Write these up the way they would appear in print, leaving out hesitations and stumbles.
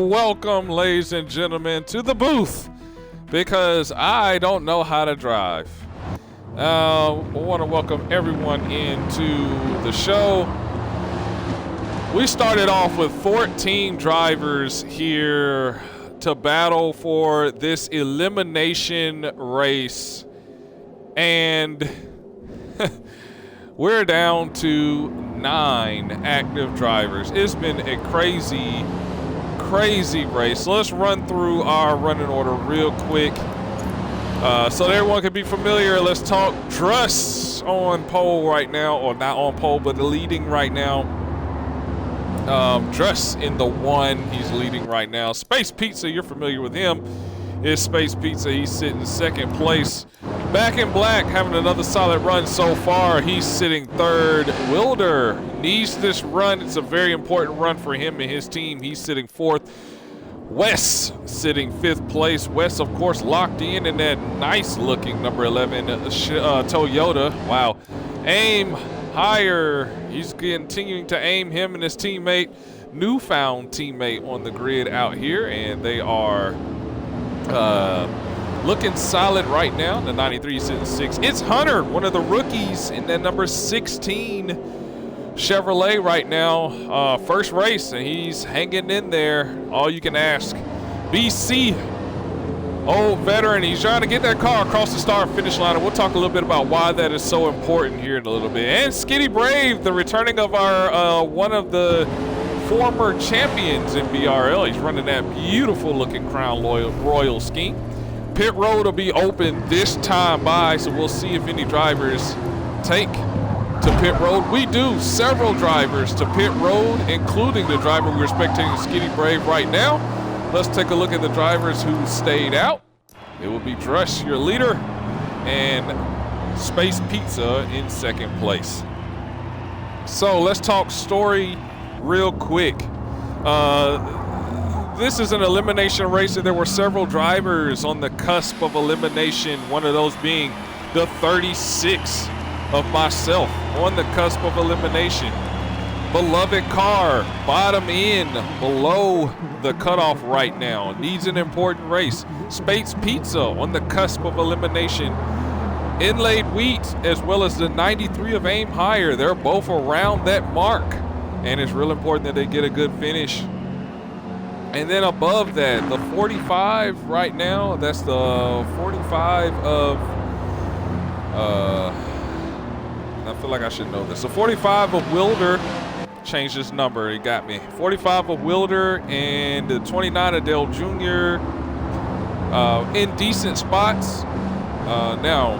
welcome, ladies and gentlemen, to the booth because I don't know how to drive. I want to welcome everyone into the show. We started off with 14 drivers here to battle for this elimination race, and we're down to 9 active drivers. It's been a crazy race. So let's run through our running order real quick so that everyone can be familiar. Let's talk Druss on pole right now, or not on pole, but leading right now. Druss in the 1, he's leading right now. Space Pizza, you're familiar with him. It's Space Pizza, he's sitting in 2nd place. Back in Black, having another solid run so far. He's sitting 3rd. Wilder needs this run. It's a very important run for him and his team. He's sitting 4th. Wes sitting 5th place. Wes, of course, locked in that nice-looking number 11 Toyota. Wow. Aim higher. He's continuing to aim, him and his teammate, newfound teammate on the grid out here, and they are looking solid right now. The 93 sitting 6th. It's Hunter, one of the rookies in that number 16 Chevrolet right now. First race, and he's hanging in there. All you can ask. BC, old veteran, he's trying to get that car across the start finish line, and we'll talk a little bit about why that is so important here in a little bit. And Skitty Brave, the returning of our one of the former champions in BRL. He's running that beautiful looking Crown Royal scheme. Pit road will be open this time by, so we'll see if any drivers take to pit road. We do several drivers to pit road, including the driver we're spectating, Skitty Brave, right now. Let's take a look at the drivers who stayed out. It will be Druss, your leader, and Space Pizza in 2nd place. So let's talk story real quick. This is an elimination race, and there were several drivers on the cusp of elimination, one of those being the 36 of myself on the cusp of elimination. Beloved car, bottom in, below the cutoff right now, needs an important race. Space Pizza on the cusp of elimination. Inlaid Wheat, as well as the 93 of Aim Higher, they're both around that mark, and it's real important that they get a good finish. And then above that, the 45 right now, that's the 45 of, I feel like I should know this. The 45 of Wilder, changed his number, he got me. 45 of Wilder and the 29 of Dale Jr. In decent spots. Now,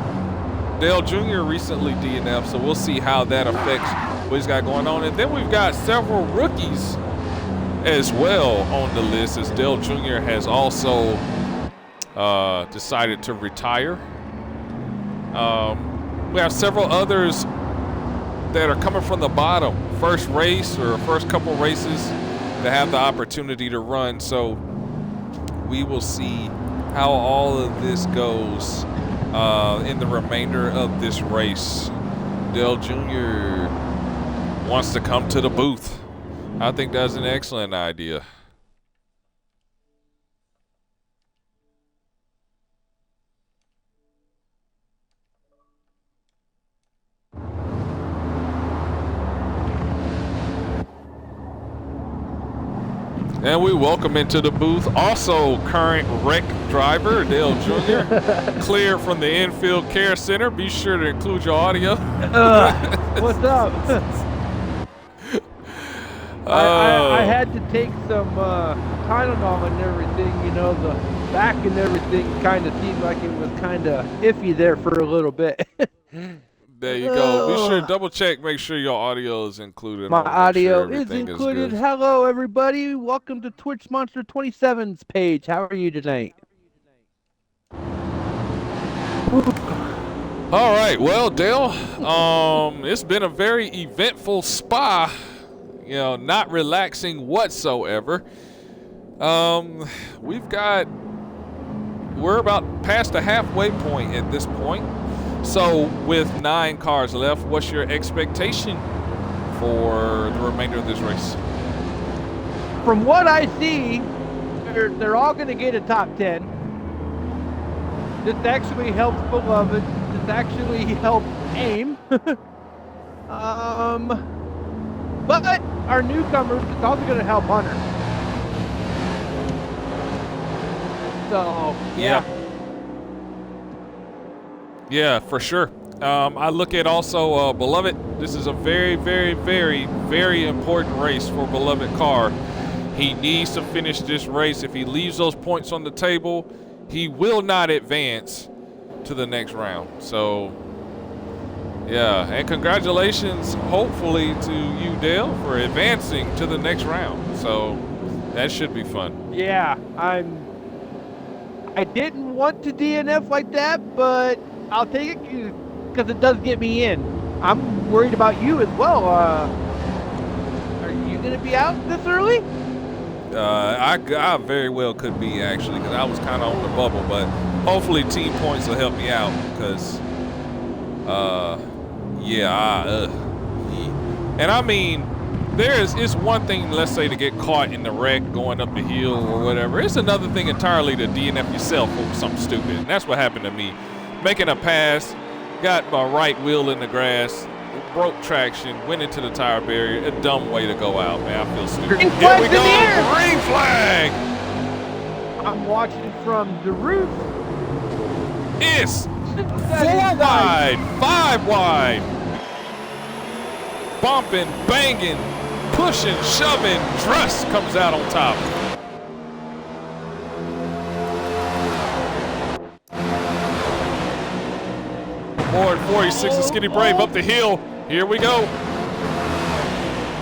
Dale Jr. recently DNF, so we'll see how that affects what he's got going on. And then we've got several rookies as well on the list, as Dale Jr. has also decided to retire. We have several others that are coming from the bottom, first race or first couple races, that have the opportunity to run. So we will see how all of this goes in the remainder of this race. Dale Jr. wants to come to the booth. I think that's an excellent idea. And we welcome into the booth also current wreck driver, Dale Jr. Clear from the Infield Care Center. Be sure to include your audio. What's up? I had to take some Tylenol and everything, you know, the back and everything kind of seemed like it was kind of iffy there for a little bit. There you go. Be sure to double check, make sure your audio is included. My audio is included. Hello, everybody. Welcome to Twitch Monster 27's page. How are you tonight? All right. Well, Dale, it's been a very eventful spa. You know, not relaxing whatsoever. We're about past the halfway point at this point. So with 9 cars left, what's your expectation for the remainder of this race? From what I see, they're all going to get a top 10. This actually helps Beloved. This actually helps AIM. But our newcomers, it's also going to help Hunter. So, yeah. Yeah, for sure. I look at also Beloved. This is a very, very, very, very important race for Beloved car. He needs to finish this race. If he leaves those points on the table, he will not advance to the next round. So, yeah, and congratulations, hopefully, to you, Dale, for advancing to the next round. So, that should be fun. Yeah, I didn't want to DNF like that, but I'll take it because it does get me in. I'm worried about you as well. Are you going to be out this early? I very well could be, actually, because I was kind of on the bubble, but hopefully team points will help me out because, and I mean, it's one thing, let's say, to get caught in the wreck going up the hill or whatever. It's another thing entirely to DNF yourself over something stupid, and that's what happened to me. Making a pass, got my right wheel in the grass, broke traction, went into the tire barrier. A dumb way to go out, man. I feel stupid. Green Here we flag's go. in the air. Green flag. I'm watching from the roof. It's 4 wide, 5 wide. Bumping, banging, pushing, shoving. Dress comes out on top. Board 46 is Skinny Brave up the hill. Here we go.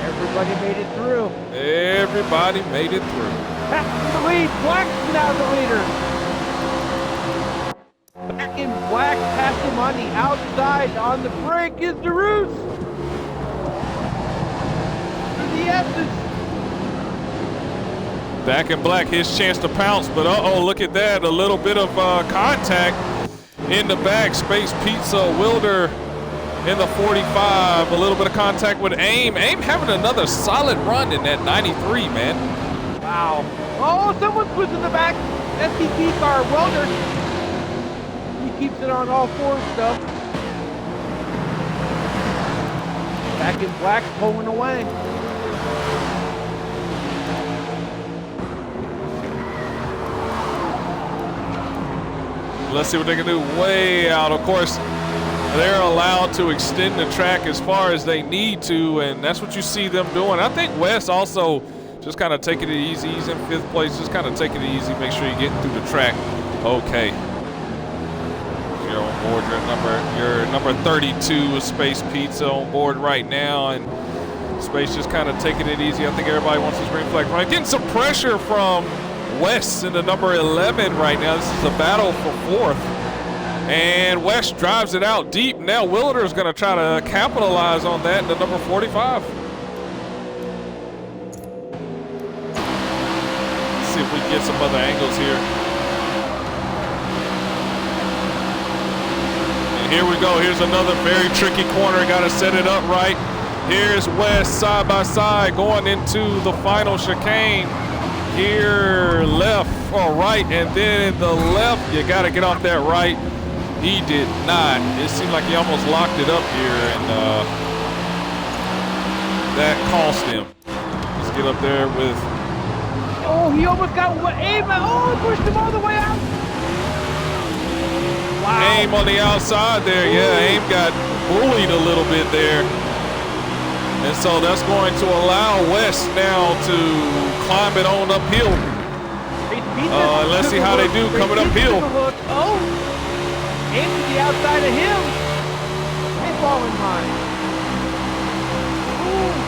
Everybody made it through. Everybody made it through. Back to the lead. Black's now the leader. Back in Black, past him on the outside. On the brake is DeRoos. To the S's. Back in Black, his chance to pounce, but look at that. A little bit of contact in the back. Space Pizza, Wilder in the 45. A little bit of contact with AIM. AIM having another solid run in that 93, man. Wow. Oh, someone's pushing the back. STP car, Wilder. He keeps it on all fours, though. Back in Black, pulling away. Let's see what they can do way out. Of course, they're allowed to extend the track as far as they need to, and that's what you see them doing. I think Wes also just kind of taking it easy. He's in 5th place, just kind of taking it easy. Make sure you're getting through the track okay. You're on board. Your number 32 is Space Pizza on board right now, and Space just kind of taking it easy. I think everybody wants this green flag right. Getting some pressure from West in the number 11 right now. This is a battle for 4th. And West drives it out deep. Now Wilder is going to try to capitalize on that in the number 45. Let's see if we can get some other angles here. And here we go. Here's another very tricky corner. Got to set it up right. Here's West side by side going into the final chicane. Here, left or right, and then the left. You got to get off that right. He did not. It seemed like he almost locked it up here, and that cost him. Let's get up there with. Oh, he almost got AIM. Oh, pushed him all the way out. Wow. AIM on the outside there. Yeah, AIM got bullied a little bit there. And so that's going to allow West now to climb it on uphill. Let's see how they do coming uphill. Oh, AIM to the outside of him. They fall in line.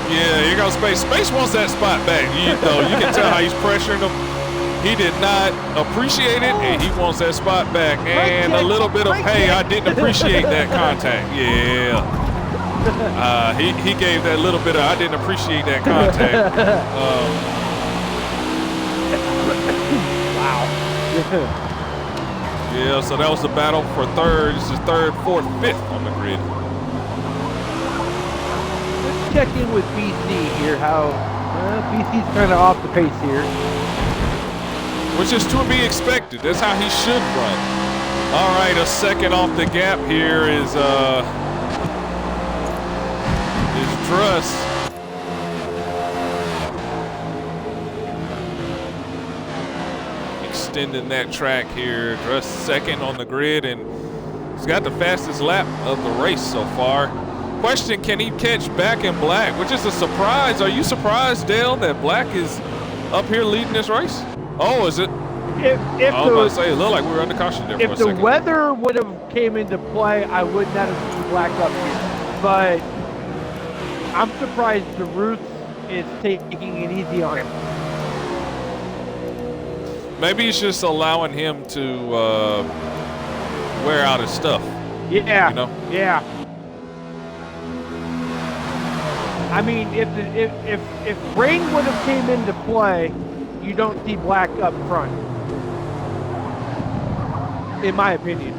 Yeah, here goes Space. Space wants that spot back. You can tell how he's pressuring him. He did not appreciate it, and he wants that spot back. And a little bit of, hey, I didn't appreciate that contact. Yeah. He gave that little bit of, I didn't appreciate that contact. Wow. Yeah, so that was the battle for 3rd. This is 3rd, 4th, 5th on the grid. Let's check in with BC here. How BC's kind of off the pace here. which is to be expected. That's how he should run. All right, a second off the gap here is Truss. Extending that track here. Truss second on the grid, and he's got the fastest lap of the race so far. Question, can he catch Back in Black, which is a surprise. Are you surprised, Dale, that Black is up here leading this race? Oh, is it? If I was about to say, it looked like we were under caution there for a second. If the weather would have came into play, I would not have seen Black up here. But I'm surprised the Ruth is taking it easy on him. Maybe he's just allowing him to wear out his stuff. Yeah. You know? Yeah. I mean, if rain would have came into play, you don't see Black up front. In my opinion.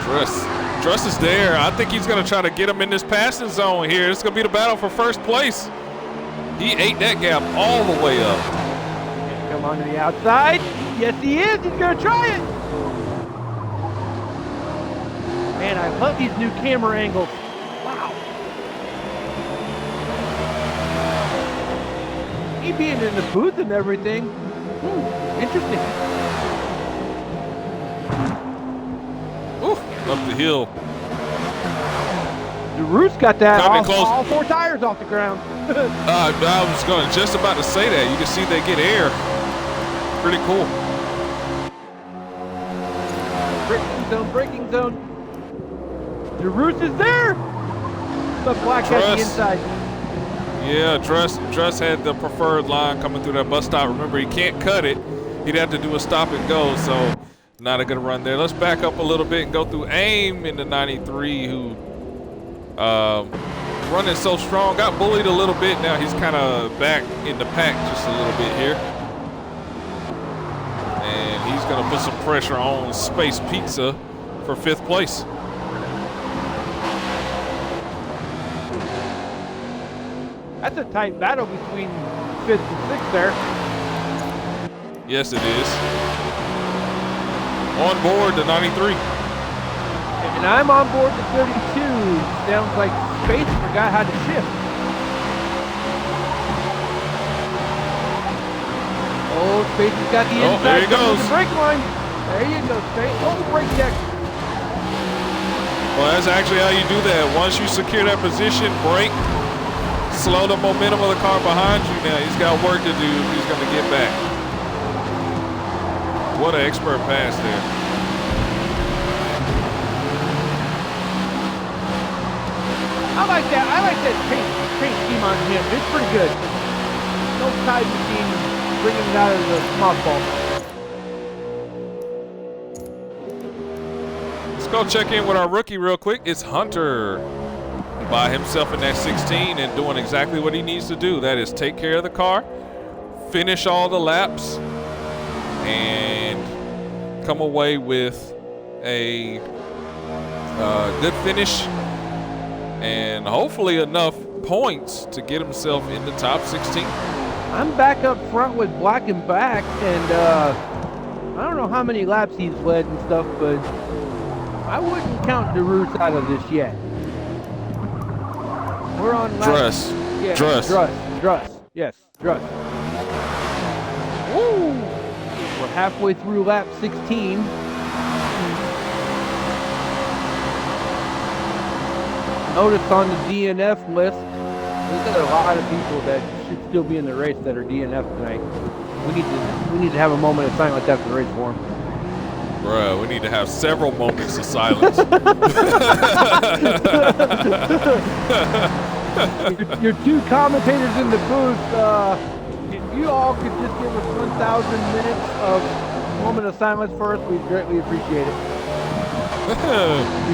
Truss is there. I think he's going to try to get him in this passing zone here. It's going to be the battle for first place. He ate that gap all the way up. Come on to the outside. Yes, he is. He's going to try it. Man, I love these new camera angles. Wow. He being in the booth and everything. Interesting. Ooh, up the hill. DeRoos got that all 4 tires off the ground. I was just about to say that. You can see they get air. Pretty cool. Braking zone. DeRoos is there. But Black has the inside. Yeah, Truss had the preferred line coming through that bus stop. Remember, he can't cut it. He'd have to do a stop and go, so not a good run there. Let's back up a little bit and go through AIM in the 93, who running so strong. Got bullied a little bit. Now he's kind of back in the pack just a little bit here. And he's going to put some pressure on Space Pizza for 5th place. That's a tight battle between 5th and 6th there. Yes, it is. On board the 93. And I'm on board the 32. Sounds like Space forgot how to shift. Oh, Space has got the inside. There he goes. The brake line. There you go, Space. Oh, the brake check. Well, that's actually how you do that. Once you secure that position, brake, slow the momentum of the car behind you. Now he's got work to do if he's going to get back. What an expert pass there. I like that. I like that paint scheme on him. It's pretty good. No side machine bringing it out of the mothball. Let's go check in with our rookie real quick. It's Hunter by himself in that 16 and doing exactly what he needs to do. That is take care of the car, finish all the laps, and come away with a good finish and hopefully enough points to get himself in the top 16. I'm back up front with Black and Back, and I don't know how many laps he's led and stuff, but I wouldn't count DeRoos out of this yet. We're on Truss. Yeah, Truss. Yes, Truss. Woo! We're halfway through lap 16. Notice on the DNF list, there's a lot of people that should still be in the race that are DNF tonight. We need to have a moment of silence after the race for them. Bruh, we need to have several moments of silence. your 2 commentators in the booth, if you all could just give us 1,000 minutes of moment of silence for us, we'd greatly appreciate it.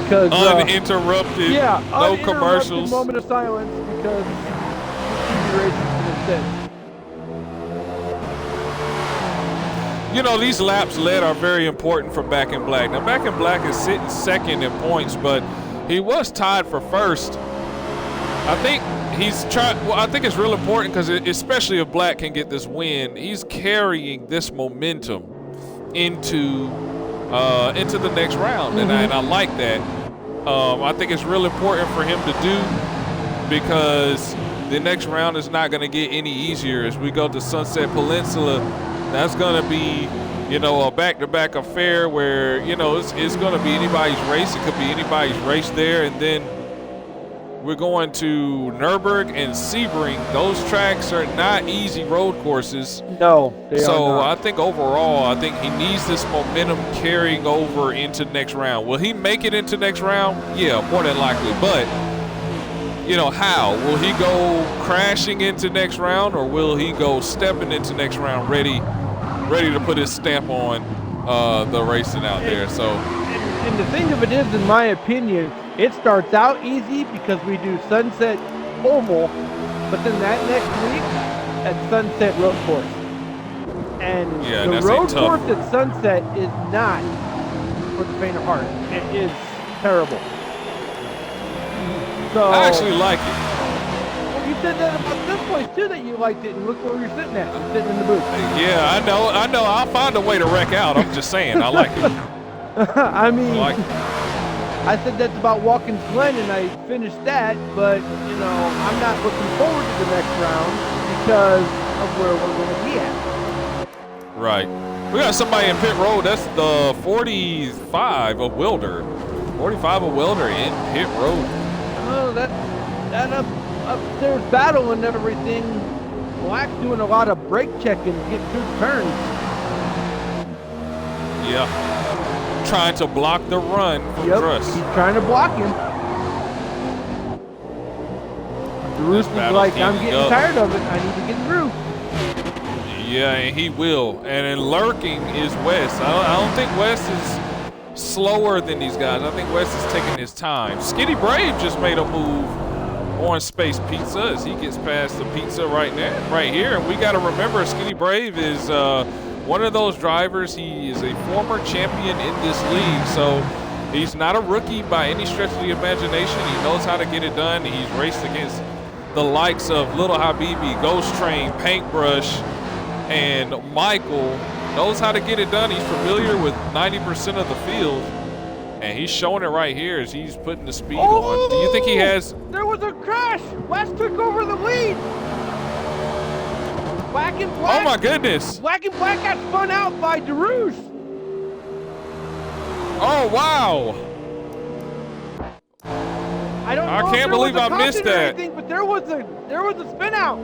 Because uninterrupted, no commercials. Moment of silence because TV racing instead. You know, these laps led are very important for Back in Black. Now, Back in Black is sitting second in points, but he was tied for first. I think he's trying. Well, I think it's real important because especially if Black can get this win, he's carrying this momentum into the next round, and I like that. I think it's real important for him to do because the next round is not going to get any easier. As we go to Sunset Peninsula, that's going to be, you know, a back-to-back affair where, you know, it's going to be anybody's race. It could be anybody's race there, and then we're going to Nürburgring and Sebring. Those tracks are not easy road courses. No, they are So not. I think overall, I think he needs this momentum carrying over into next round. Will he make it into next round? Yeah, more than likely. But, you know, how? Will he go crashing into next round, or will he go stepping into next round ready to put his stamp on the racing out there? So, and the thing of it is, in my opinion, it starts out easy because we do Sunset Oval, but then that next week at Sunset Road Course. And yeah, the that's road tough. course at Sunset is not for the faint of heart. It is terrible. So I actually like it. well, you said that about this place too, that you liked it, and look where you're sitting at. You're sitting in the booth. Yeah, I know. I'll find a way to wreck out. I'm just saying, I like it. I mean, I like it. I said that's about Watkins Glen, and I finished that, but, you know, I'm not looking forward to the next round because of where we're going to be at. Right. We got somebody in pit road. That's the 45 of Wilder. 45 of Wilder in pit road. Oh, that upstairs battle and everything. Black's doing a lot of brake checking, getting through turns. Yeah. Trying to block the run from Truss. He's trying to block him. Bruce is like, I'm getting tired of it. I need to get through. Yeah, and he will. And then lurking is Wes. I don't think Wes is slower than these guys. I think Wes is taking his time. Skinny Brave just made a move on Space Pizza as he gets past the pizza right here. And we got to remember, Skinny Brave is one of those drivers. He is a former champion in this league, so he's not a rookie by any stretch of the imagination. He knows how to get it done. He's raced against the likes of Little Habibi, Ghost Train, Paintbrush, and Michael. Knows how to get it done. He's familiar with 90% of the field, and he's showing it right here as he's putting the speed on. Do you think he has? There was a crash. West took over the lead. Black and Black. Oh my goodness. Black and Black got spun out by DeRouche. Oh wow. I don't know. I can't believe I missed that. Anything, but there was a spin out.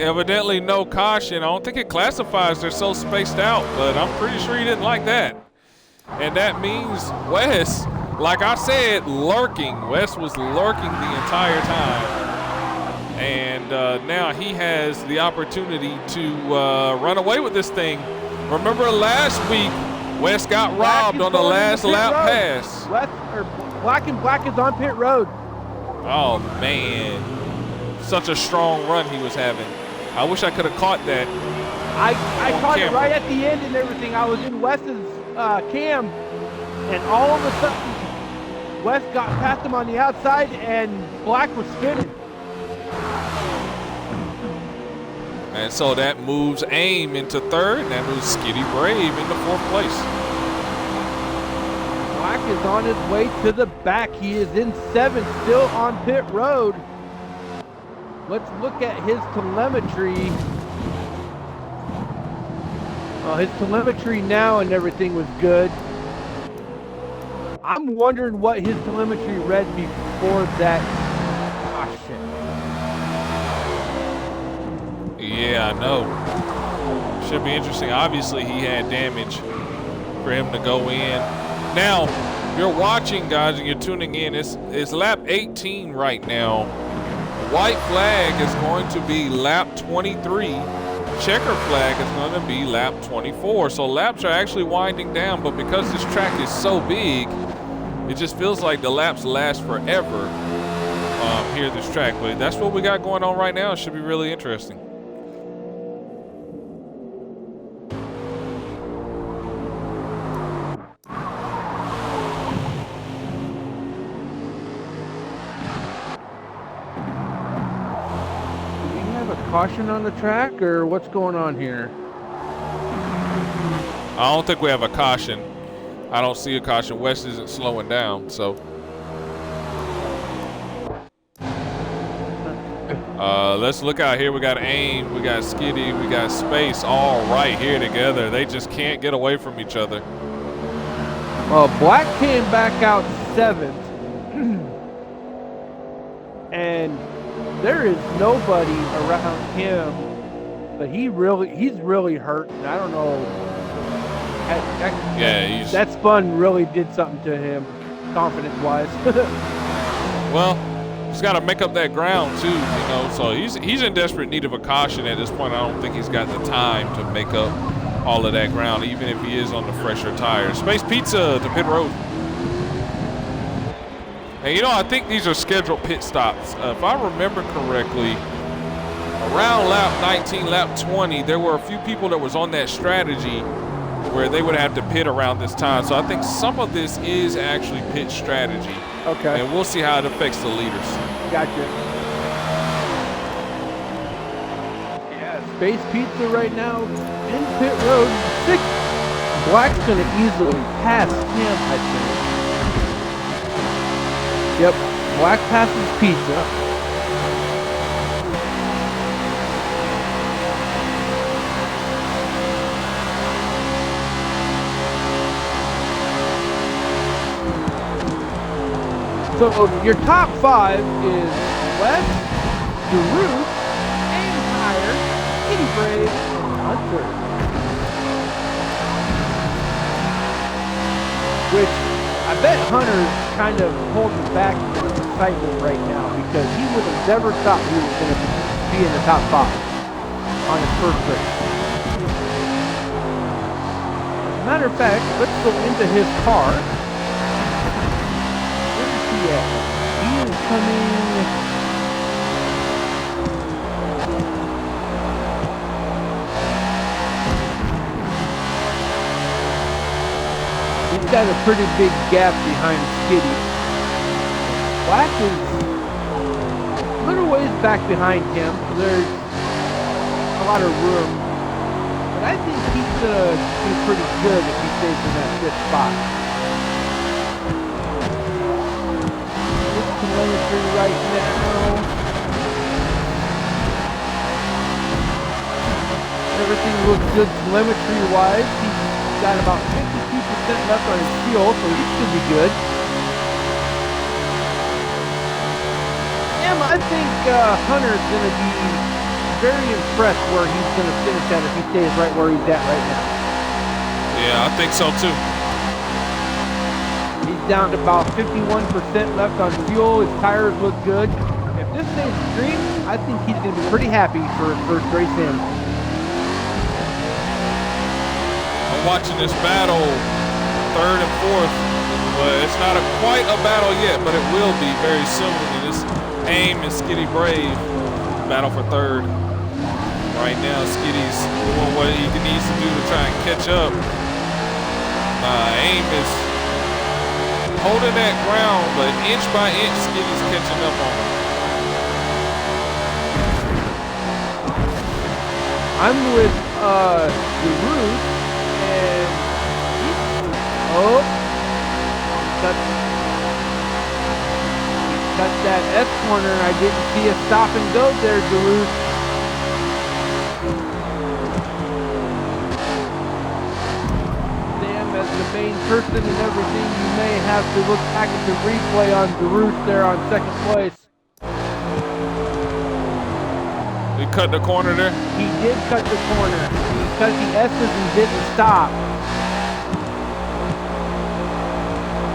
Evidently no caution. I don't think it classifies. They're so spaced out, but I'm pretty sure he didn't like that. And that means Wes, like I said, lurking. Wes was lurking the entire time. And now he has the opportunity to run away with this thing. Remember last week, Wes got robbed on the last lap pass. Black and Black is on pit road. Oh man, such a strong run he was having. I wish I could have caught that. I caught it right at the end and everything. I was in Wes's cam, and all of a sudden, Wes got past him on the outside, and Black was spinning. And so that moves AIM into third, and that moves Skitty Brave into fourth place. Black is on his way to the back. He is in seventh, still on pit road. Let's look at his telemetry. Well, his telemetry now and everything was good. I'm wondering what his telemetry read before that caution. Yeah, I know. Should be interesting. Obviously, he had damage for him to go in. Now, you're watching, guys, and you're tuning in. It's lap 18 right now. White flag is going to be lap 23. Checker flag is going to be lap 24. So laps are actually winding down, but because this track is so big, it just feels like the laps last forever here at this track. But that's what we got going on right now. It should be really interesting. caution on the track, or what's going on here? I don't think we have a caution. I don't see a caution. West isn't slowing down, so. Let's look out here. We got AIM, we got Skitty, we got Space all right here together. They just can't get away from each other. Well, Black came back out 7th. And there is nobody around him, but he's really hurt. And I don't know. That spun really did something to him, confidence-wise. Well, he's got to make up that ground too, you know. So he's in desperate need of a caution at this point. I don't think he's got the time to make up all of that ground, even if he is on the fresher tires. Space Pizza to pit road. And you know, I think these are scheduled pit stops. If I remember correctly, around lap 19, lap 20, there were a few people that was on that strategy where they would have to pit around this time. So I think some of this is actually pit strategy. Okay. And we'll see how it affects the leaders. Gotcha. Yeah, Space Pizza right now in pit road 6. Black's going to easily pass him, I think. Yep, Black passes Pizza. So your top 5 is West, Daruth, Aim Higher, Kitty Brave, and Hunter. Which I bet Hunter's kind of holding back the excitement right now, because he would have never thought he was going to be in the top 5 on his first race. As a matter of fact, let's go into his car. Yeah, he is coming. He's got a pretty big gap behind Skitty. Black is a little ways back behind him, so there's a lot of room. But I think he's gonna do pretty good if he stays in that 5th spot. Telemetry right now. Everything looks good telemetry-wise. He's got about 52% left on his fuel, so he should be good. I think Hunter's going to be very impressed where he's going to finish at if he stays right where he's at right now. Yeah, I think so too. Down to about 51% left on fuel. His tires look good. If this stays green, I think he's going to be pretty happy for his first race in. I'm watching this battle, 3rd and 4th. But it's not quite a battle yet, but it will be very soon. And this AIM and Skitty Brave battle for 3rd. Right now, Skitty's doing what he needs to do to try and catch up. AIM is holding that ground, but inch by inch, Skitty's catching up on him. I'm with Daruth, and cut that S corner. I didn't see a stop and go there, Daruth. As the main person and everything, you may have to look back at the replay on Daruth there on 2nd place. He cut the corner there? He did cut the corner. He cut the S's and didn't stop.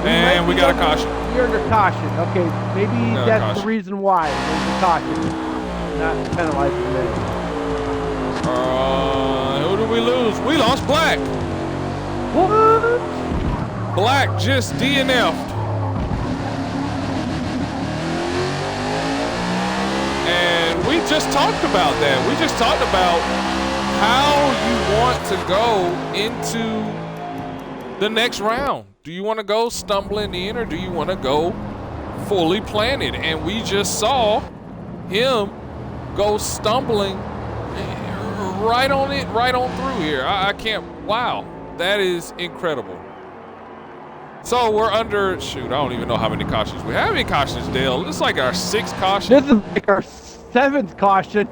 And we got a caution. You're under caution. Okay, maybe that's caution. the reason why there's a caution. Not penalizing them. Who do we lose? We lost Black. What? Black just DNF'd. And we just talked about that. We just talked about how you want to go into the next round. Do you want to go stumbling in, or do you want to go fully planted? And we just saw him go stumbling right on it, right on through here. I can't, wow, that is incredible. So we're under, shoot, I don't even know how many cautions we have. How many cautions, Dale? This is like our 6th caution. This is like our 7th caution.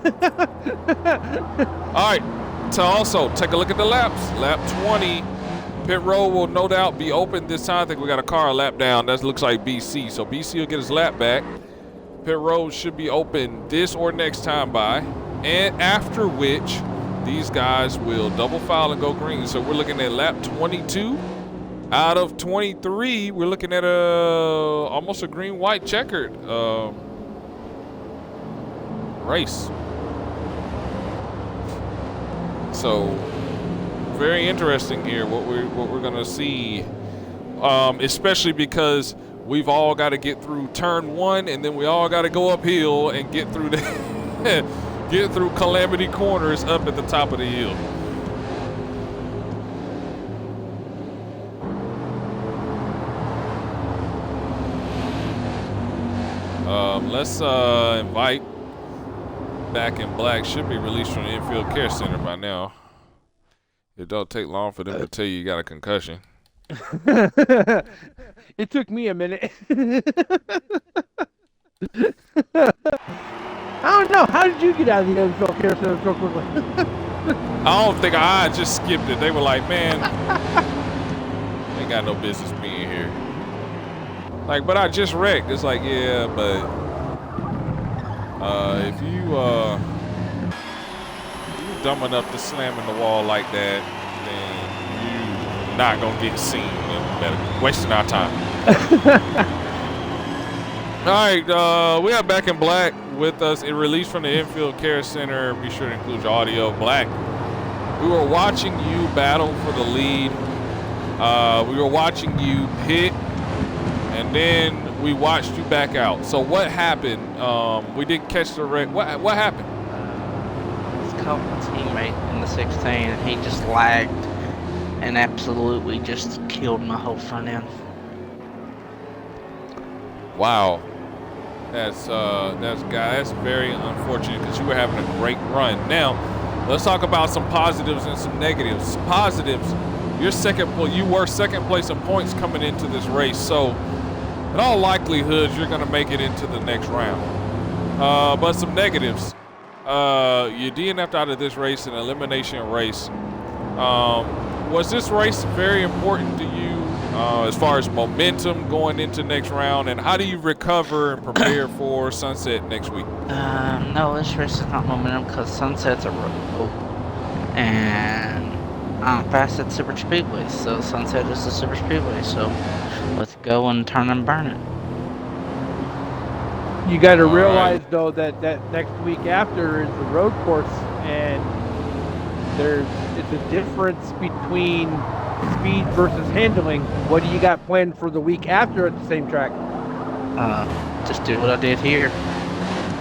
All right, so also take a look at the laps. Lap 20, pit road will no doubt be open this time. I think we got a car a lap down. That looks like BC. So BC will get his lap back. Pit road should be open this or next time by. And after which, these guys will double file and go green. So we're looking at lap 22. Out of 23, we're looking at almost a green-white checkered race. So very interesting here what we're gonna see, especially because we've all got to get through turn 1, and then we all got to go uphill and get through the get through Calamity Corners up at the top of the hill. Let's invite Back in Black. Should be released from the infield care center by now. It don't take long for them to tell you got a concussion. It took me a minute. I don't know. How did you get out of the infield care center so quickly? I don't think I just skipped it. They were like, man, they got no business being here. Like, but I just wrecked. It's like, yeah, but if you're dumb enough to slam in the wall like that, then you're not gonna get seen. Better wasting our time. All right, we have Back in Black with us. It released from the infield care center. Be sure to include your audio. Black, we were watching you battle for the lead. We were watching you pit, and then we watched you back out. So what happened? We didn't catch the wreck. What happened? This caught my teammate in the 16, and he just lagged and absolutely just killed my whole front end. Wow, that's very unfortunate because you were having a great run. Now, let's talk about some positives and some negatives. Positives, you were second place in points coming into this race, so in all likelihood, you're going to make it into the next round. But some negatives. You DNF'd out of this race, an elimination race. Was this race very important to you as far as momentum going into next round? And how do you recover and prepare for Sunset next week? No, this race is not momentum because Sunset's a road. And I'm fast at Super Speedway, so Sunset is the Super Speedway, so let's go and turn and burn it. You got to realize, though, that next week after is the road course, and it's a difference between speed versus handling. What do you got planned for the week after at the same track? Just do what I did here.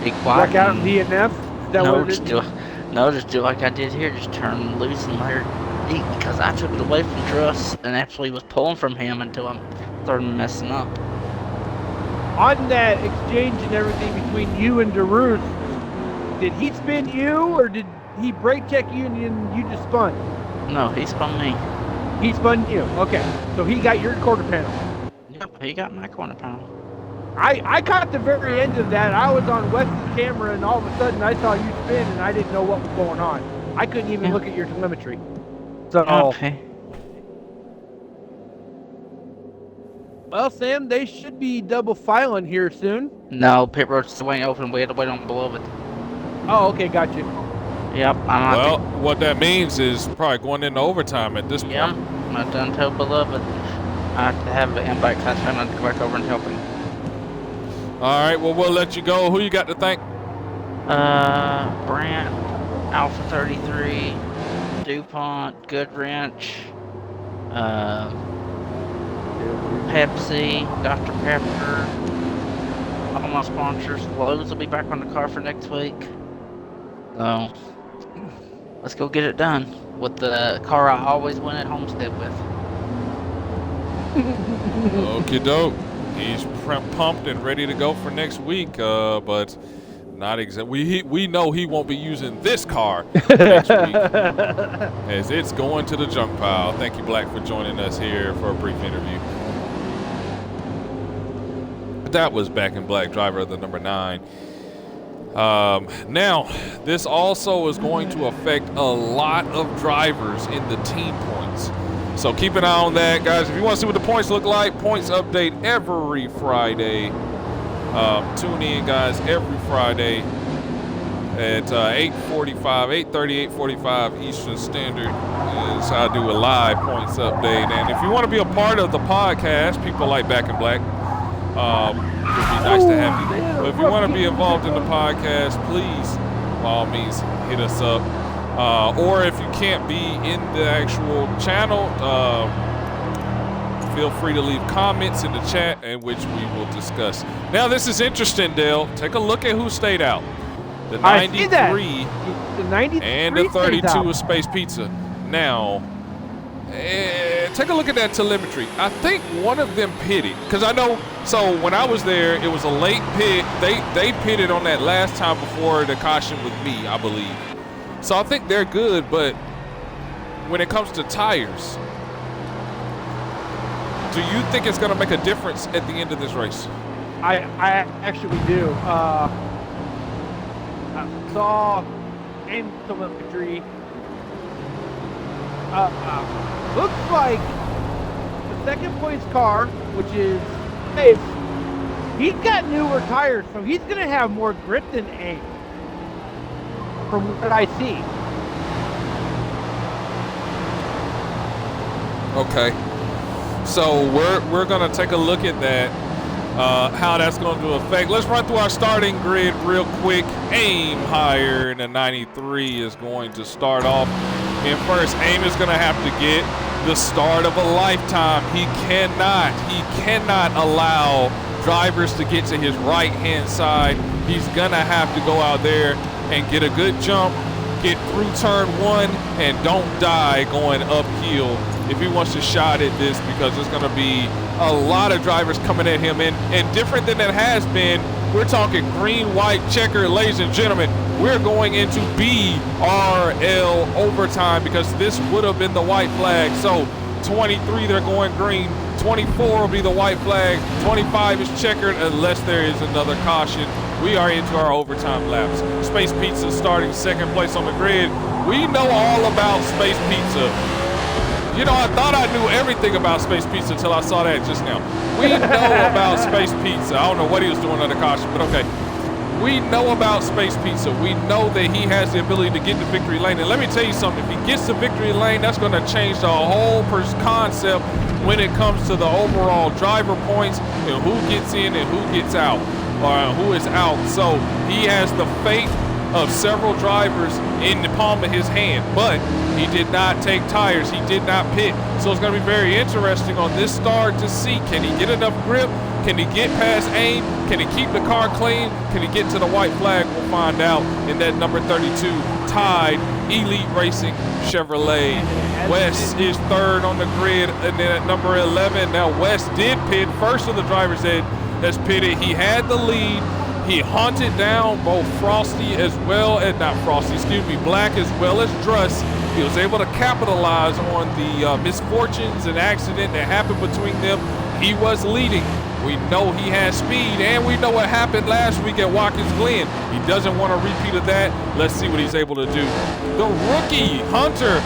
Be quiet. Back out in DNF? Is that what it is? Just do like I did here. Just turn loose and let her eat, because I took it away from Truss and actually was pulling from him until I started messing up. On that exchange and everything between you and DeRuth, did he spin you, or did he brake check you and you just spun? No, he spun me. He spun you. Okay, so he got your quarter panel. Yep, he got my corner panel. I caught the very end of that. I was on Wes's camera, and all of a sudden I saw you spin, and I didn't know what was going on. I couldn't even look at your telemetry. So, okay. Well, Sam, they should be double filing here soon. No, pit road's still ain't open. We had to wait on Beloved. Oh, okay, got you. Yep, Well, what that means is probably going into overtime at this point. Yep, I done told Beloved I have to have an invite class. I'm going to go back over and help him. All right, well, we'll let you go. Who you got to thank? Brant, Alpha 33, DuPont, Good Wrench, Pepsi, Dr. Pepper, all my sponsors. Lowe's will be back on the car for next week. So, let's go get it done with the car I always win at Homestead with. Okie doke. He's pumped and ready to go for next week, but Not exactly. We know he won't be using this car next week as it's going to the junk pile. Thank you, Black, for joining us here for a brief interview. That was Back in Black, driver of the number 9. Now, this also is going to affect a lot of drivers in the team points. So keep an eye on that, guys. If you want to see what the points look like, points update every Friday. Tune in, guys, every Friday at 8:30, 8:45 Eastern Standard is how I do a live points update. And if you want to be a part of the podcast, people like Back in Black, it would be nice to have you. But if you want to be involved in the podcast, please, by all means, hit us up. Or if you can't be in the actual channel, feel free to leave comments in the chat, in which we will discuss. Now, this is interesting, Dale. Take a look at who stayed out. The 93, the 93 and the 32 of Space Pizza. Now, take a look at that telemetry. I think one of them pitted, because I know. So when I was there, it was a late pit. They pitted on that last time before the caution with me, I believe. So I think they're good, but when it comes to tires, do you think it's going to make a difference at the end of this race? I actually do. I saw in telemetry. Looks like the second place car, which is Space, he's got newer tires, so he's going to have more grip than AIM, from what I see. Okay. So we're going to take a look at that, how that's going to affect. Let's run through our starting grid real quick. AIM higher in the 93 is going to start off in first. AIM is going to have to get the start of a lifetime. He cannot allow drivers to get to his right-hand side. He's going to have to go out there and get a good jump, get through turn 1, and don't die going uphill if he wants a shot at this, because there's going to be a lot of drivers coming at him. And different than it has been, we're talking green, white, checker. Ladies and gentlemen, we're going into BRL overtime, because this would have been the white flag. So 23, they're going green. 24 will be the white flag. 25 is checkered unless there is another caution. We are into our overtime laps. Space Pizza starting second place on the grid. We know all about Space Pizza. You know, I thought I knew everything about Space Pizza until I saw that just now. We know about Space Pizza. I don't know what he was doing under caution, but okay. We know about Space Pizza. We know that he has the ability to get the victory lane. And let me tell you something. If he gets the victory lane, that's going to change the whole concept when it comes to the overall driver points and who gets in and who gets out, or who is out. So he has the fate of several drivers in the palm of his hand, but he did not take tires. He did not pit. So it's going to be very interesting on this start to see, can he get enough grip? Can he get past AIM? Can he keep the car clean? Can he get to the white flag? We'll find out in that number 32 tied Elite Racing Chevrolet. Wes is third on the grid, and then at number 11, now Wes did pit. First of the drivers that has pitted. He had the lead. He hunted down both Frosty as well as, not Frosty, excuse me, Black as well as Druss. He was able to capitalize on the misfortunes and accident that happened between them. He was leading. We know he has speed, and we know what happened last week at Watkins Glen. He doesn't want a repeat of that. Let's see what he's able to do. The rookie, Hunter.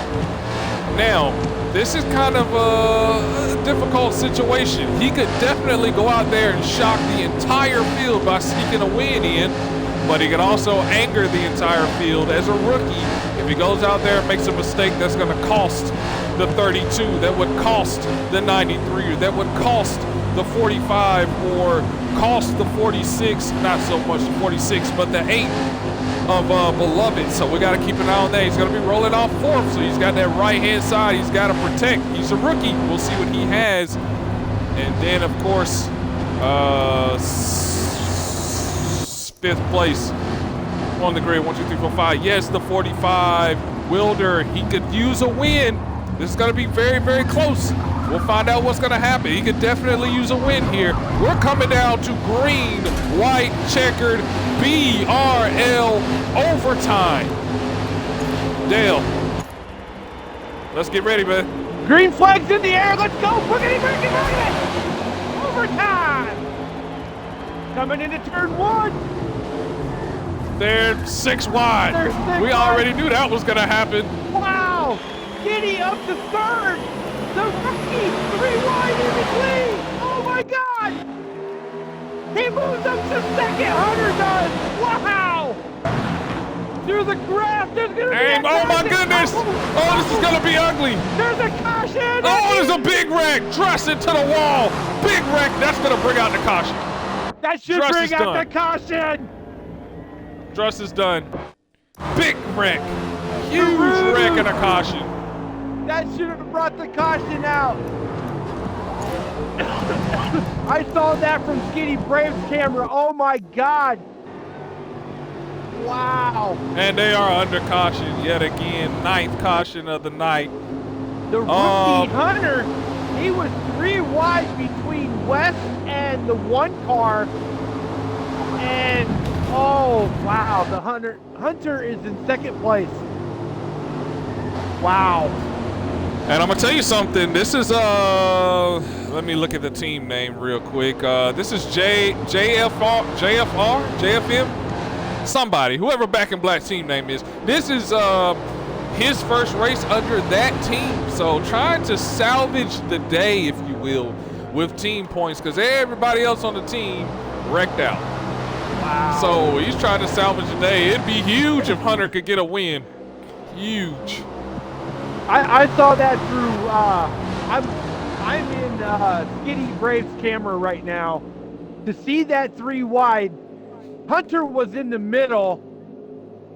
Now, this is kind of a difficult situation. He could definitely go out there and shock the entire field by sneaking a win in, but he can also anger the entire field as a rookie. If he goes out there and makes a mistake, that's going to cost the 32, that would cost the 93, that would cost the 45, or cost the 46, not so much the 46, but the 8 of Beloved. So we got to keep an eye on that. He's going to be rolling off fourth, so he's got that right-hand side he's got to protect. He's a rookie. We'll see what he has. And then, of course, fifth place on the grid, 1, 2, 3, 4, 5. Yes, the 45, Wilder. He could use a win. This is going to be very, very close. We'll find out what's going to happen. He could definitely use a win here. We're coming down to green, white, checkered, BRL overtime. Dale, let's get ready, man. Green flag's in the air. Let's go. Boogity, boogity, boogity. Overtime. Coming into turn 1. They're 6 wide. They're 6 We already knew that was going to happen. Wow. Giddy up to 3rd. The rookie 3 wide in between. Oh my God. He moves up to 2nd. Hunter does. Wow. Through the grass. There's going to be And, oh my goodness. Oh, this is going to be ugly. There's a caution. Oh, there's a big wreck. Dress into the wall. Big wreck. That's going to bring out the caution. That should Druss bring is out done. the caution. Druss is done. Big wreck. Huge wreck and a caution. That should have brought the caution out. I saw that from Skinny Brave's camera. Oh my God. Wow. And they are under caution yet again. 9th caution of the night. The rookie Hunter, he was 3 wide between West and the 1 car. And oh wow, the Hunter is in 2nd place. Wow. And I'm gonna tell you something. This is let me look at the team name real quick. This is JFM. Somebody, whoever Back in Black team name is. This is his first race under that team. So trying to salvage the day, if you will, with team points, because everybody else on the team wrecked out. Wow. So he's trying to salvage the day. It'd be huge if Hunter could get a win. Huge. I saw that through, I'm in Skinny Brave's camera right now. To see that 3 wide, Hunter was in the middle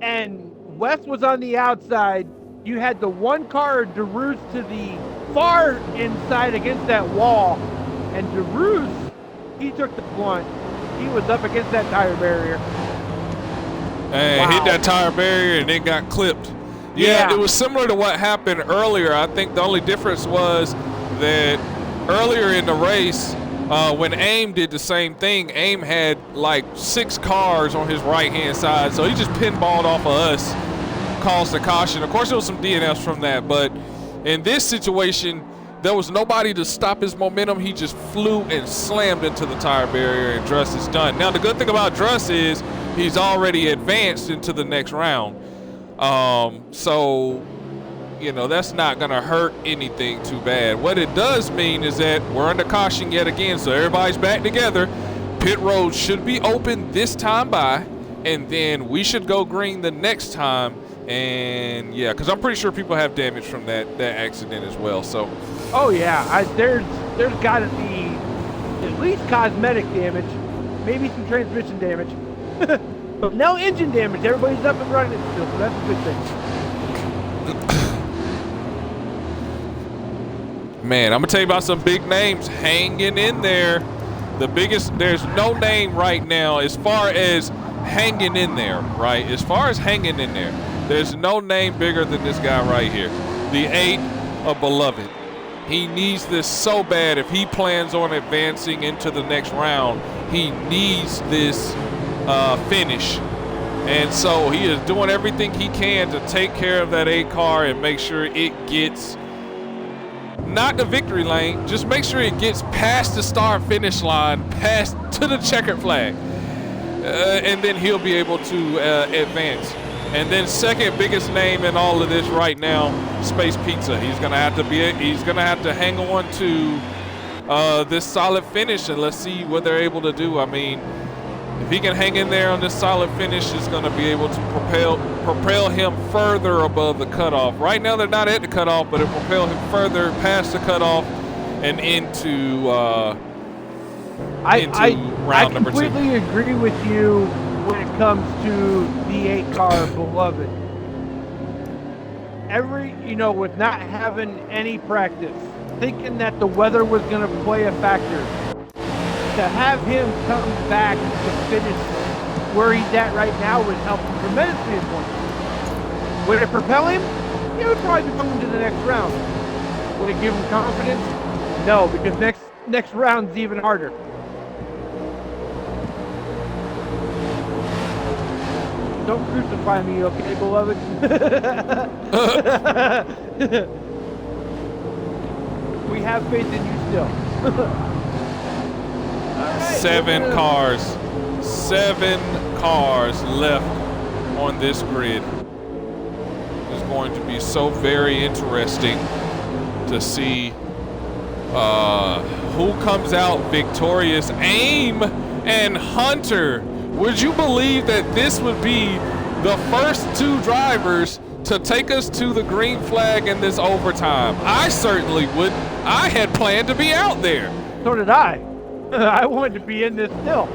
and West was on the outside. You had the 1 car, DeRuse, to the far inside against that wall. And DeRuse, he took the blunt. He was up against that tire barrier. And hit that tire barrier and it got clipped. Yeah, it was similar to what happened earlier. I think the only difference was that earlier in the race, when AIM did the same thing, AIM had like 6 cars on his right-hand side, so he just pinballed off of us, caused a caution. Of course, there was some DNFs from that, but in this situation, there was nobody to stop his momentum. He just flew and slammed into the tire barrier, and Druss is done. Now, the good thing about Druss is he's already advanced into the next round. So, you know, that's not going to hurt anything too bad. What it does mean is that we're under caution yet again, so everybody's back together. Pit road should be open this time by, and then we should go green the next time. And yeah, because I'm pretty sure people have damage from that accident as well. So, oh yeah, there's got to be at least cosmetic damage, maybe some transmission damage. But no engine damage. Everybody's up and running still, so that's a good thing. Man, I'm going to tell you about some big names hanging in there. The biggest, there's no name right now as far as hanging in there, right? As far as hanging in there, there's no name bigger than this guy right here. The 8 of Beloved. He needs this so bad. If he plans on advancing into the next round, he needs this finish. And so he is doing everything he can to take care of that 8 car and make sure it gets not the victory lane, just make sure it gets past the start finish line, past to the checkered flag, and then he'll be able to advance. And then second biggest name in all of this right now, Space Pizza. He's gonna have to hang on to this solid finish, and let's see what they're able to do. I mean, if he can hang in there on this solid finish, it's going to be able to propel him further above the cutoff. Right now, they're not at the cutoff, but it propel him further past the cutoff and into round number 2. I completely agree with you when it comes to the 8 car Beloved. With not having any practice, thinking that the weather was going to play a factor. To have him come back to finish where he's at right now would help him tremendously in points. Would it propel him? He would probably be going to the next round. Would it give him confidence? No, because next round's even harder. Don't crucify me, okay, beloved? We have faith in you still. All right, 7 cars. 7 cars left on this grid. It's going to be so very interesting to see who comes out victorious. AIM and Hunter. Would you believe that this would be the first 2 drivers to take us to the green flag in this overtime? I certainly would. I had planned to be out there. So did I. I wanted to be in this still.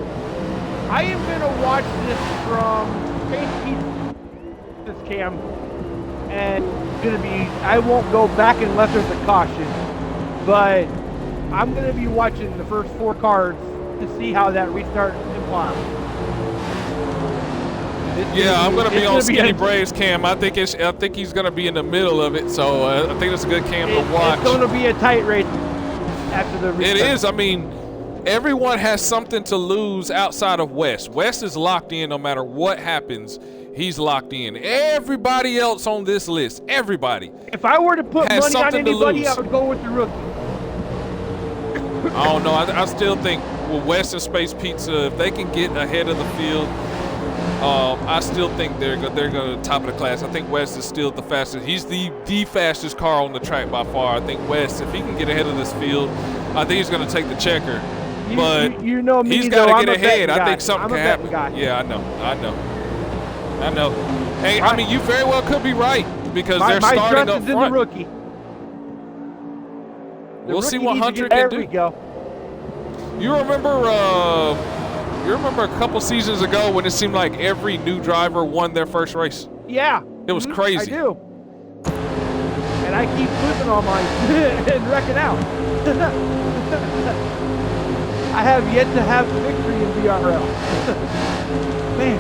I am going to watch this from this cam, and I won't go back unless there's a caution, but I'm going to be watching the first 4 cars to see how that restart implies. Yeah, I'm gonna be on Skinny Braves cam. I think he's gonna be in the middle of it, so I think it's a good cam to watch. It's gonna be a tight race after the restart. It is. I mean, everyone has something to lose outside of West. West is locked in no matter what happens. He's locked in. Everybody else on this list, everybody. If I were to put money on anybody, I lose. would go with the rookie. I don't know. I still think with West and Space Pizza, if they can get ahead of the field, I still think they're going to top of the class. I think West is still the fastest. He's the fastest car on the track by far. I think West, if he can get ahead of this field, I think he's going to take the checker. But you know me, he's got to get I'm ahead. I think something can happen. Guy. Yeah, I know. Hey, I mean, you very well could be right because they're starting up front. In the rookie. We'll see what Hunter can do. There we go. You remember a couple seasons ago when it seemed like every new driver won their first race? Yeah. It was crazy. I do. And I keep flipping on mine and wrecking out. I have yet to have victory in BRL. Man.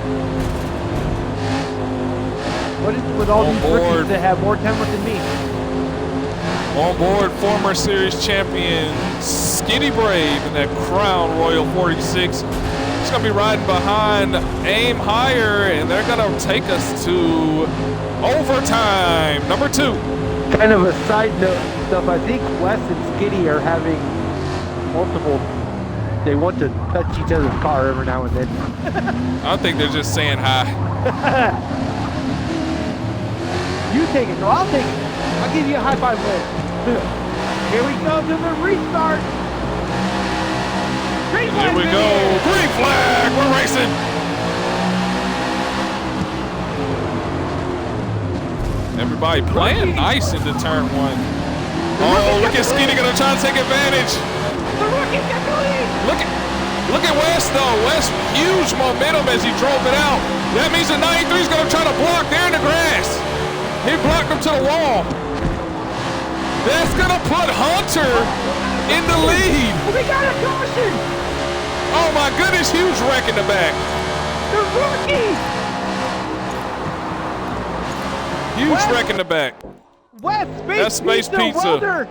What is it with all these rookies that have more time than me? On board, former series champion Skinny Brave in that Crown Royal 46. He's going to be riding behind Aim Higher, and they're going to take us to overtime, number 2. Kind of a side note stuff. I think Wes and Skinny are having multiple. They want to touch each other's car every now and then. I think they're just saying hi. You take it. No, I'll take it. I'll give you a high five later. Here we go to the restart. Green flag, here we go. Green flag. We're racing. Everybody playing nice into turn 1. Oh, look at Skinny going to try to take advantage. The rookie got the lead. Look at West, though. West, huge momentum as he drove it out. That means the 93 is going to try to block there in the grass. He blocked him to the wall. That's going to put Hunter in the lead. We got a caution. Oh, my goodness. Huge wreck in the back. The rookie. Huge wreck in the back. West, That's Space Pizza. Welder.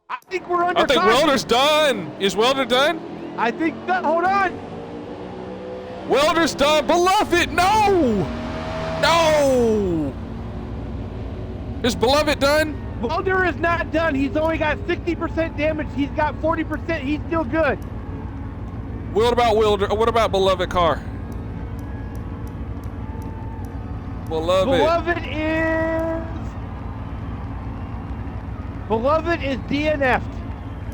I think we're under caution. Welder's done. Is Welder done? I think that. Hold on. Welder's done. Beloved, no. No. Is Beloved done? Welder is not done. He's only got 60% damage. He's got 40%. He's still good. What about Welder? What about Beloved car? Beloved is DNF'd.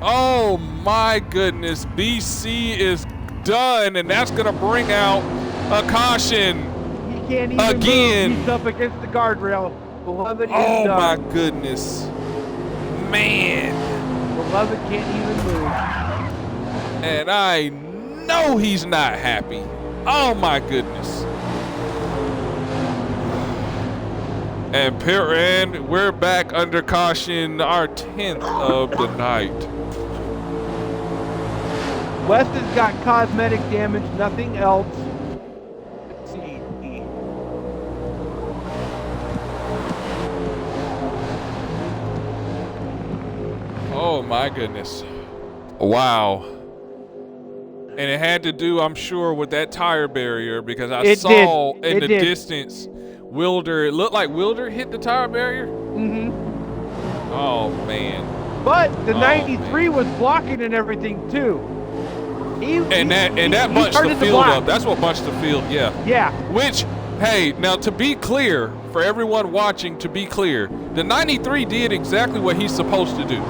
Oh my goodness. BC is done, and that's gonna bring out a caution. He can't even again. move. He's up against the guardrail. Beloved is oh done. my goodness. Man. Beloved can't even move. And I know he's not happy. Oh my goodness. And we're back under caution, our 10th of the night. West has got cosmetic damage, nothing else. Let's see. Oh my goodness. Wow. And it had to do, I'm sure, with that tire barrier because I It saw did. in It the did. distance, it looked like Wilder hit the tire barrier. Mm-hmm. Oh, man. But the Oh, 93 was blocking and everything too. That he bunched the started to field block. up. That's what bunched the field, yeah. Yeah. Which, hey, now to be clear, for everyone watching, to be clear, the 93 did exactly what he's supposed to do.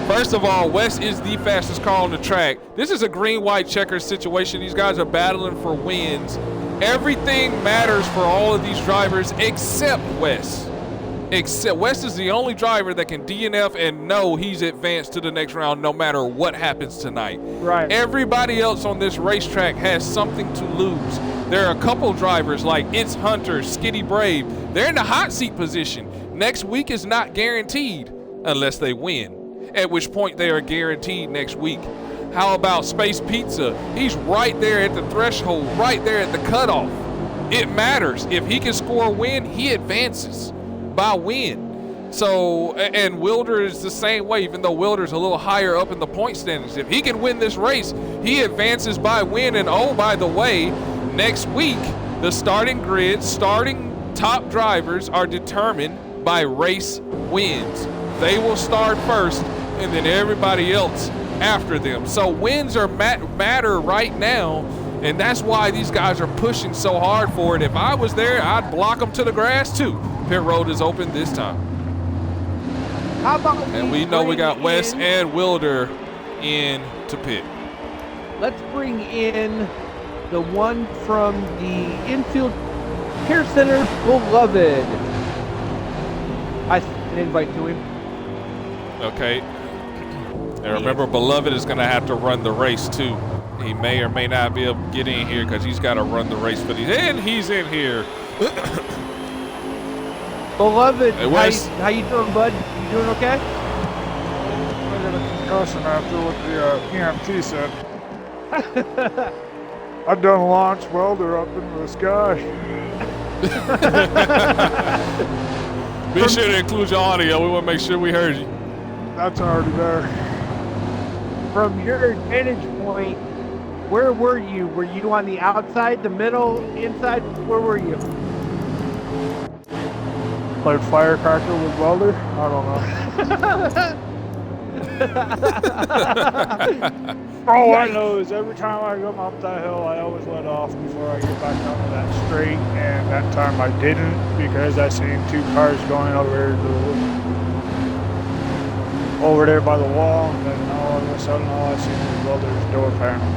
First of all, Wes is the fastest car on the track. This is a green-white checker situation. These guys are battling for wins. Everything matters for all of these drivers except Wes. Wes is the only driver that can DNF and know he's advanced to the next round no matter what happens tonight. Right. Everybody else on this racetrack has something to lose. There are a couple drivers like It's Hunter, Skitty Brave. They're in the hot seat position. Next week is not guaranteed unless they win, at which point they are guaranteed next week. How about Space Pizza? He's right there at the threshold, right there at the cutoff. It matters. If he can score a win, he advances by win. So, and Wilder is the same way, even though Wilder's a little higher up in the point standings. If he can win this race, he advances by win. And oh, by the way, next week, the starting grid, starting top drivers are determined by race wins. They will start first, and then everybody else after them. So wins are matter right now, and that's why these guys are pushing so hard for it. If I was there, I'd block them to the grass too. Pit road is open this time. How about And we know we got Wes in, and Wilder in to pit. let's bring in the one from the infield care center, Beloved. I sent an invite to him. Okay. And remember, Beloved is going to have to run the race too. He may or may not be able to get in here because he's got to run the race for these. And he's in here. Beloved, Hey, Wes. how you doing, bud? You doing okay? I got a concussion after what the EMT said. I've done launch welder up into the sky. Be sure to include your audio. We want to make sure we heard you. That's already there. From your vantage point, where were you? Were you on the outside, the middle, inside? Where were you? Played firecracker with welder? I don't know. All I know is every time I come up that hill, I always let off before I get back onto that straight, and that time I didn't because I seen two cars going over there by the wall, and then all of a sudden all I seen was welder's door panel.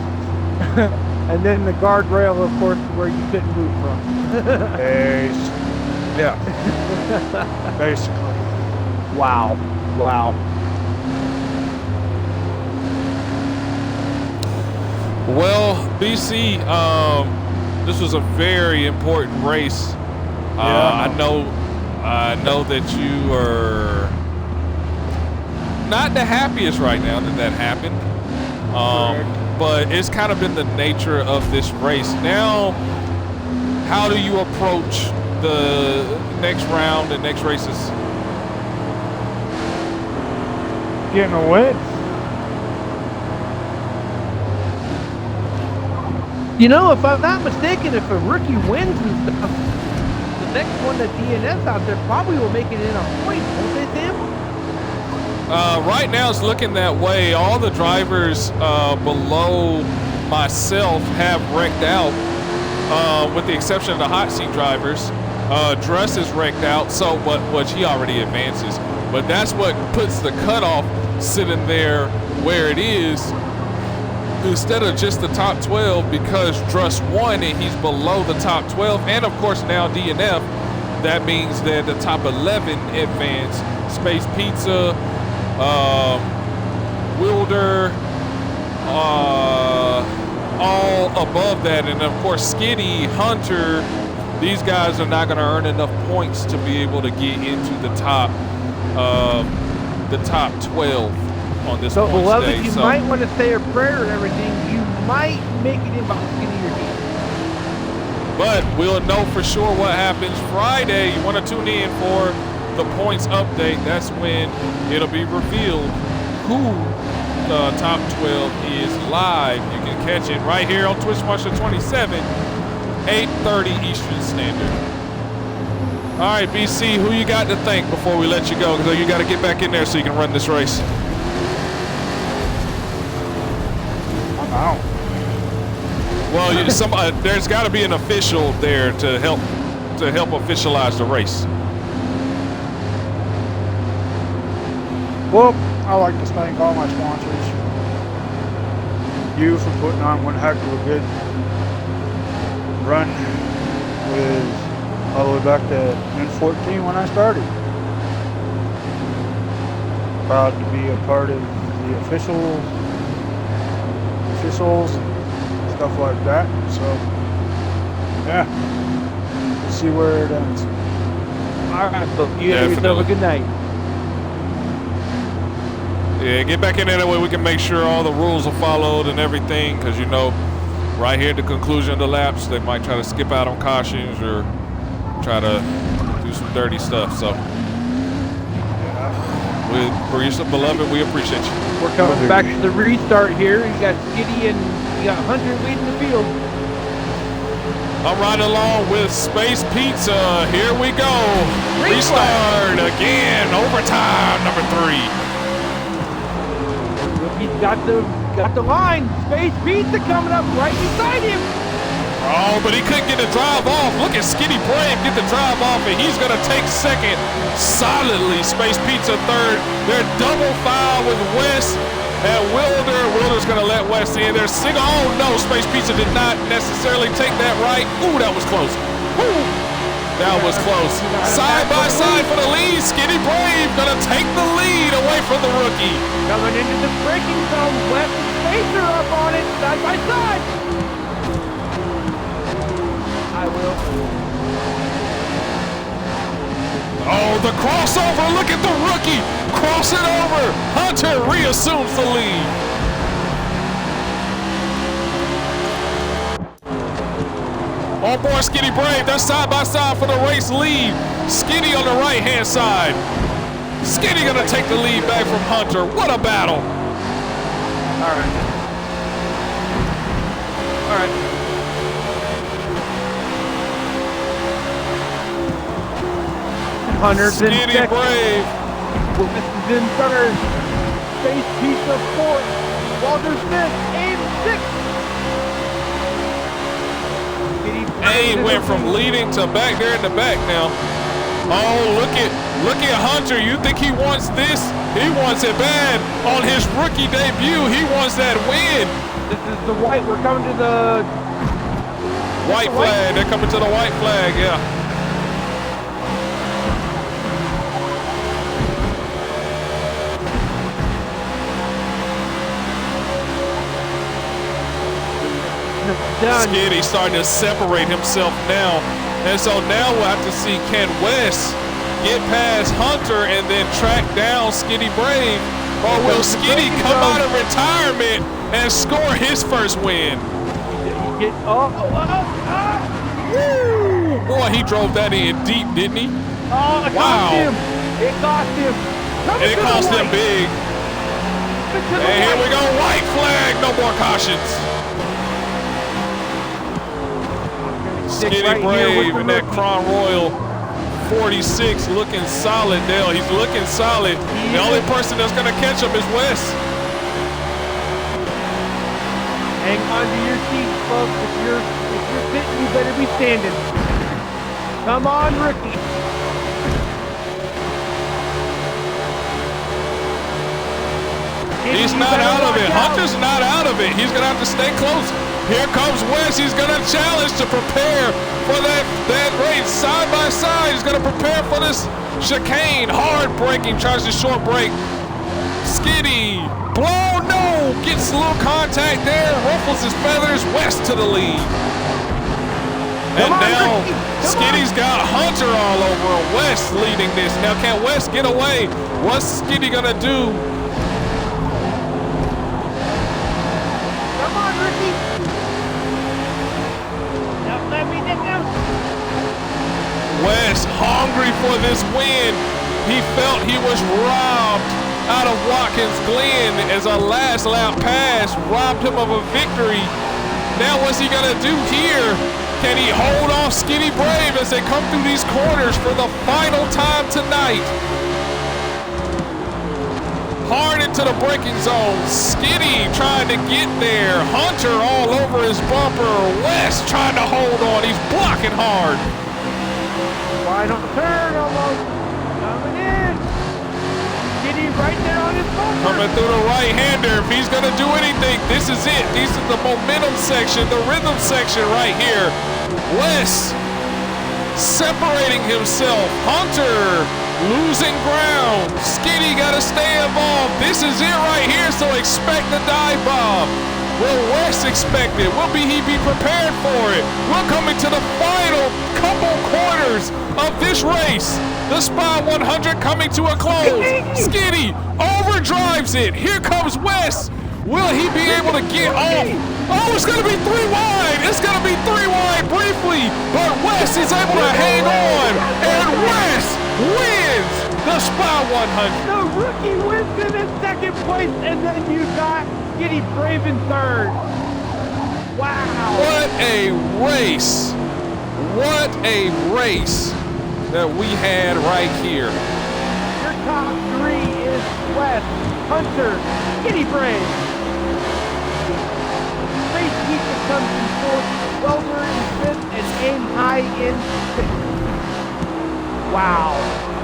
And then the guardrail, of course, where you couldn't move from. Yeah. Basically. Wow. Well, BC, this was a very important race. Yeah. I know that you are not the happiest right now that happened. But it's kind of been the nature of this race. Now, how do you approach the next round and next races? Getting a win. You know, if I'm not mistaken, if a rookie wins and stuff, the next one that DNS out there probably will make it in a point, won't they, Sam? Right now it's looking that way. All the drivers below myself have wrecked out, with the exception of the hot seat drivers. Dress is wrecked out, so but he already advances. But that's what puts the cutoff sitting there where it is, instead of just the top 12, because Dress won and he's below the top 12, and of course now DNF. That means that the top 11 advance. Space Pizza, Wilder, all above that, and of course Skitty, Hunter. These guys are not going to earn enough points to be able to get into the top 12 on this So, points beloved, day. you So might want to say a prayer and everything. You might make it in by the skin of your teeth. but we'll know for sure what happens Friday. You want to tune in for the points update. That's when it'll be revealed who Top 12 is live. You can catch it right here on Twitch Marshall 27, 8:30 Eastern Standard. All right, BC, who you got to thank before we let you go? Because you got to get back in there so you can run this race. I'm out. Well, there's got to be an official there to help officialize the race. Well, I'd like to thank all my sponsors. You for putting on one heck of a good run with all the way back to N14 when I started. Proud to be a part of the officials and stuff like that. So, yeah, we'll see where it ends. All right, so you have yourself a good night. Yeah, get back in there, that way we can make sure all the rules are followed and everything, because you know, right here at the conclusion of the laps, they might try to skip out on cautions or try to do some dirty stuff. So, for your beloved, we appreciate you. We're coming back to the restart here. You got Skitty and you got Hunter leading the field. I'm riding along with Space Pizza. Here we go. Restart again. Overtime number 3. He's got the line. Space Pizza coming up right beside him. Oh, but he couldn't get the drive off. Look at Skinny Brave get the drive off, and he's going to take second solidly. Space Pizza third. They're double foul with West and Wilder. Wilder's going to let West in. They're single. Oh, no, Space Pizza did not necessarily take that right. Ooh, that was close. Ooh, that was close. Side by side for the lead. Skinny Brave going to take the lead away from the rookie. Coming into the braking zone. West and Spacer up on it, side by side. I will. Oh, the crossover. Look at the rookie crossing over. Hunter reassumes the lead. On board Skinny Brave. They're side by side for the race lead. Skinny on the right hand side. Skinny gonna take the lead back from Hunter. What a battle. All right. All right. Hunter's in Skinny second. Brave. West is in third. Space Pizza fourth. Walter's fifth. Abe sixth. Abe went from leading to back there in the back now. Oh, look at Hunter. You think he wants this? He wants it bad. On his rookie debut, he wants that win. This is the white. We're coming to the White flag. They're coming to the white flag, yeah. done. Skitty starting to separate himself now. And so now we'll have to see, can Wes get past Hunter and then track down Skitty Brave? Or will Skitty come out of retirement and score his first win? Woo! Boy, he drove that in deep, didn't he? Oh, it cost him. It cost him. It cost him big. And here we go, white flag, no more cautions. Skinny right Brave in that Crown Royal 46 looking solid, Dale. He's looking solid. The only person that's going to catch him is Wes. Hang on to your seats, folks. If you're sitting, you better be standing. Come on, rookie. He's not out of it. Hunter's not out of it. He's going to have to stay close. Here comes Wes. He's going to challenge to prepare for that race. Side by side, he's going to prepare for this chicane. Hard braking, tries to short brake. Skitty, blow, no. Gets a little contact there. Ruffles his feathers. Wes to the lead. And now Skitty's got Hunter all over. Wes leading this. Now can Wes get away? What's Skitty going to do? Wes hungry for this win. He felt he was robbed out of Watkins Glen as a last lap pass robbed him of a victory. Now what's he gonna do here? Can he hold off Skinny Brave as they come through these corners for the final time tonight? Hard into the braking zone. Skinny trying to get there. Hunter all over his bumper. West trying to hold on. He's blocking hard. Final turn almost. Coming in. Skinny right there on his bumper. Coming through the right-hander. If he's going to do anything, this is it. This is the momentum section, the rhythm section right here. West separating himself. Hunter losing ground. Skinny got to stay involved. This is it right here, so expect the dive bomb. Will West expect it? Will he be prepared for it? We're coming to the final couple quarters of this race. The Spa 100 coming to a close. Skinny overdrives it. Here comes West. Will he be able to get off? Oh, it's going to be 3 wide. It's going to be 3 wide briefly, but West is able to hang on, and West wins the Spa 100. The rookie wins in in second place, and then you got Skinny Brave in third. Wow. What a race. What a race that we had right here. Your top 3 is West, Hunter, Skinny Brave. Race Keeper comes in fourth, Welder in fifth, and Aim High in sixth. Wow.